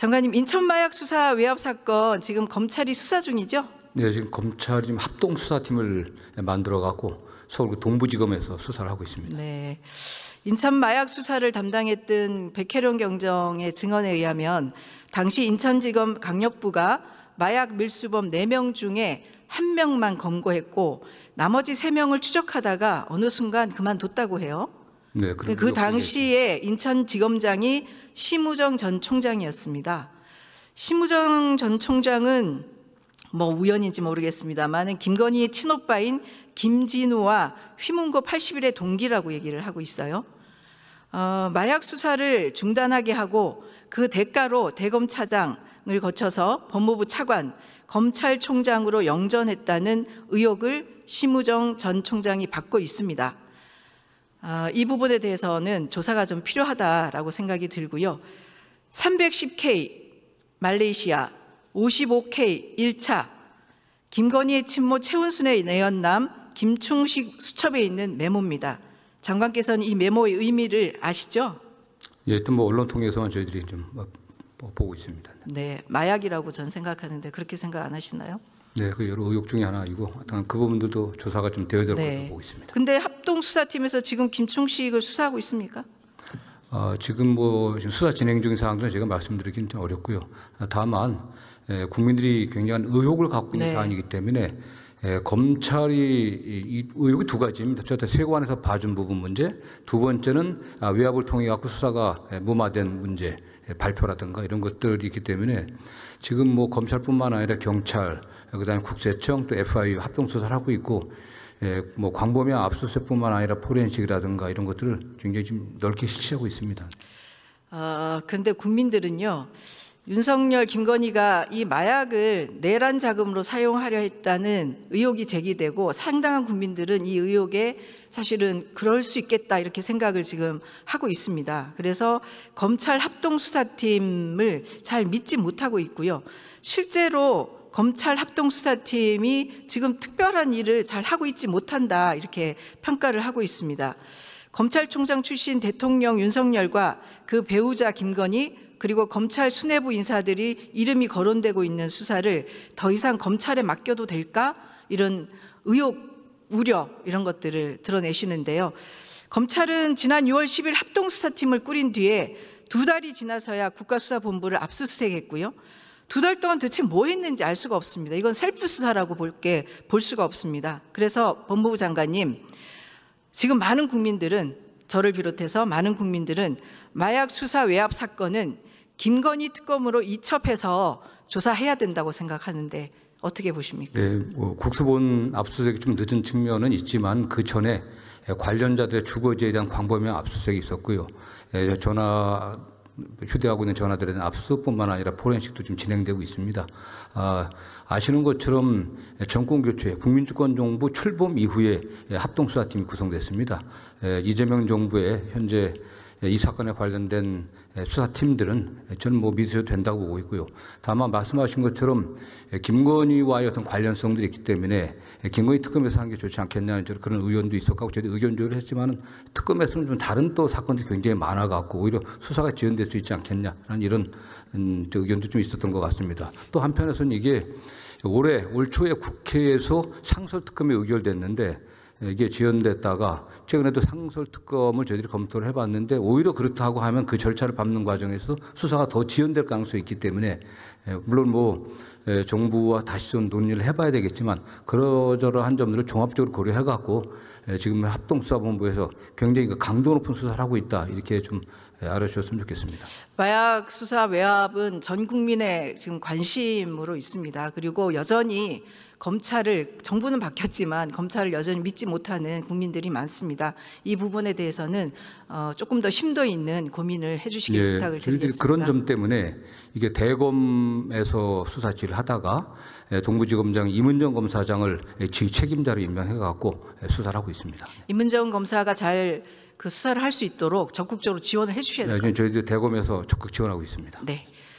장관님, 인천 마약 수사 외압 사건 지금 검찰이 수사 중이죠? 네, 지금 검찰이 지금 합동 수사팀을 만들어 갖고 서울 동부지검에서 수사를 하고 있습니다. 네. 인천 마약 수사를 담당했던 백혜련 경정의 증언에 의하면 당시 인천지검 강력부가 마약 밀수범 4명 중에 1명만 검거했고 나머지 3명을 추적하다가 어느 순간 그만뒀다고 해요. 네, 그 당시에 인천지검장이 심우정 전 총장이었습니다. 심우정 전 총장은 뭐 우연인지 모르겠습니다만 김건희의 친오빠인 김진우와 휘문고 80일의 동기라고 얘기를 하고 있어요. 마약 수사를 중단하게 하고 그 대가로 대검차장을 거쳐서 법무부 차관, 검찰총장으로 영전했다는 의혹을 심우정 전 총장이 받고 있습니다. 이 부분에 대해서는 조사가 좀 필요하다라고 생각이 들고요. 310K 말레이시아, 55K 1차, 김건희의 친모 최은순의 내연남 김충식 수첩에 있는 메모입니다. 장관께서는 이 메모의 의미를 아시죠? 예, 일단 뭐 언론 통해서만 저희들이 좀 보고 있습니다. 네, 마약이라고 전 생각하는데 그렇게 생각 안 하시나요? 네, 그 여러 의혹 중에 하나이고 그 부분들도 조사가 좀 되어야 될 것으로 보고 있습니다. 근데 합동수사팀에서 지금 김충식을 수사하고 있습니까? 지금 뭐 지금 수사 진행 중인 상황들은 제가 말씀드리기는 좀 어렵고요. 다만 국민들이 굉장한 의혹을 갖고 있는 사안이기 때문에 검찰이 이 의혹이 두 가지입니다. 첫째, 세관에서 봐준 부분 문제, 두 번째는 외압을 통해 갖고 수사가 무마된 문제, 발표라든가 이런 것들이 있기 때문에 지금 뭐 검찰뿐만 아니라 경찰, 그다음에 국세청 또 FIU 합동 수사를 하고 있고, 뭐 광범위한 압수수색뿐만 아니라 포렌식이라든가 이런 것들을 굉장히 좀 넓게 실시하고 있습니다. 그런데 국민들은요, 윤석열, 김건희가 이 마약을 내란 자금으로 사용하려 했다는 의혹이 제기되고 상당한 국민들은 이 의혹에 사실은 그럴 수 있겠다 이렇게 생각을 지금 하고 있습니다. 그래서 검찰 합동수사팀을 잘 믿지 못하고 있고요. 실제로 검찰 합동수사팀이 지금 특별한 일을 잘 하고 있지 못한다 이렇게 평가를 하고 있습니다. 검찰총장 출신 대통령 윤석열과 그 배우자 김건희 그리고 검찰 수뇌부 인사들이 이름이 거론되고 있는 수사를 더 이상 검찰에 맡겨도 될까? 이런 의혹, 우려 이런 것들을 드러내시는데요. 검찰은 지난 6월 10일 합동수사팀을 꾸린 뒤에 2달이 지나서야 국가수사본부를 압수수색했고요. 2달 동안 도대체 뭐 했는지 알 수가 없습니다. 이건 셀프 수사라고 볼 수가 없습니다. 그래서 법무부 장관님, 지금 많은 국민들은 저를 비롯해서 많은 국민들은 마약 수사 외압 사건은 김건희 특검으로 이첩해서 조사해야 된다고 생각하는데 어떻게 보십니까? 네, 뭐 국수본 압수수색이 좀 늦은 측면은 있지만 그 전에 관련자들의 주거지에 대한 광범위한 압수수색이 있었고요. 휴대하고 있는 전화들에 대한 압수뿐만 아니라 포렌식도 좀 진행되고 있습니다. 아시는 것처럼 정권 교체, 국민주권 정부 출범 이후에 합동수사팀이 구성됐습니다. 이재명 정부의 현재 이 사건에 관련된 수사팀들은 저는 뭐 믿으셔도 된다고 보고 있고요. 다만 말씀하신 것처럼 김건희와의 어떤 관련성들이 있기 때문에 김건희 특검에서 하는 게 좋지 않겠냐는 그런 의견도 있었고 저희도 의견 조율을 했지만은 특검에서는 좀 다른 또 사건들이 굉장히 많아갖고 오히려 수사가 지연될 수 있지 않겠냐는 이런 의견도 좀 있었던 것 같습니다. 또 한편에서는 이게 올 초에 국회에서 상설특검이 의결됐는데 이게 지연됐다가 최근에도 상설특검을 저희들이 검토를 해봤는데 오히려 그렇다고 하면 그 절차를 밟는 과정에서 수사가 더 지연될 가능성이 있기 때문에 물론 뭐 정부와 다시 좀 논의를 해봐야 되겠지만 그러저러한 점들을 종합적으로 고려해갖고 지금 합동수사본부에서 굉장히 강도 높은 수사를 하고 있다 이렇게 좀 알아주셨으면 좋겠습니다. 마약 수사 외압은 전 국민의 지금 관심으로 있습니다. 그리고 여전히 정부는 바뀌었지만 검찰을 여전히 믿지 못하는 국민들이 많습니다. 이 부분에 대해서는 조금 더 심도 있는 고민을 해주시길 부탁을 드리겠습니다. 그런 점 때문에 이게 대검에서 수사 지휘를 하다가 동부지검장 이문정 검사장을 책임자로 임명해갖고 수사를 하고 있습니다. 이문정 검사가 잘 그 수사를 할 수 있도록 적극적으로 지원을 해주셔야 될 것 같습니다. 저희도 대검에서 적극 지원하고 있습니다. 네.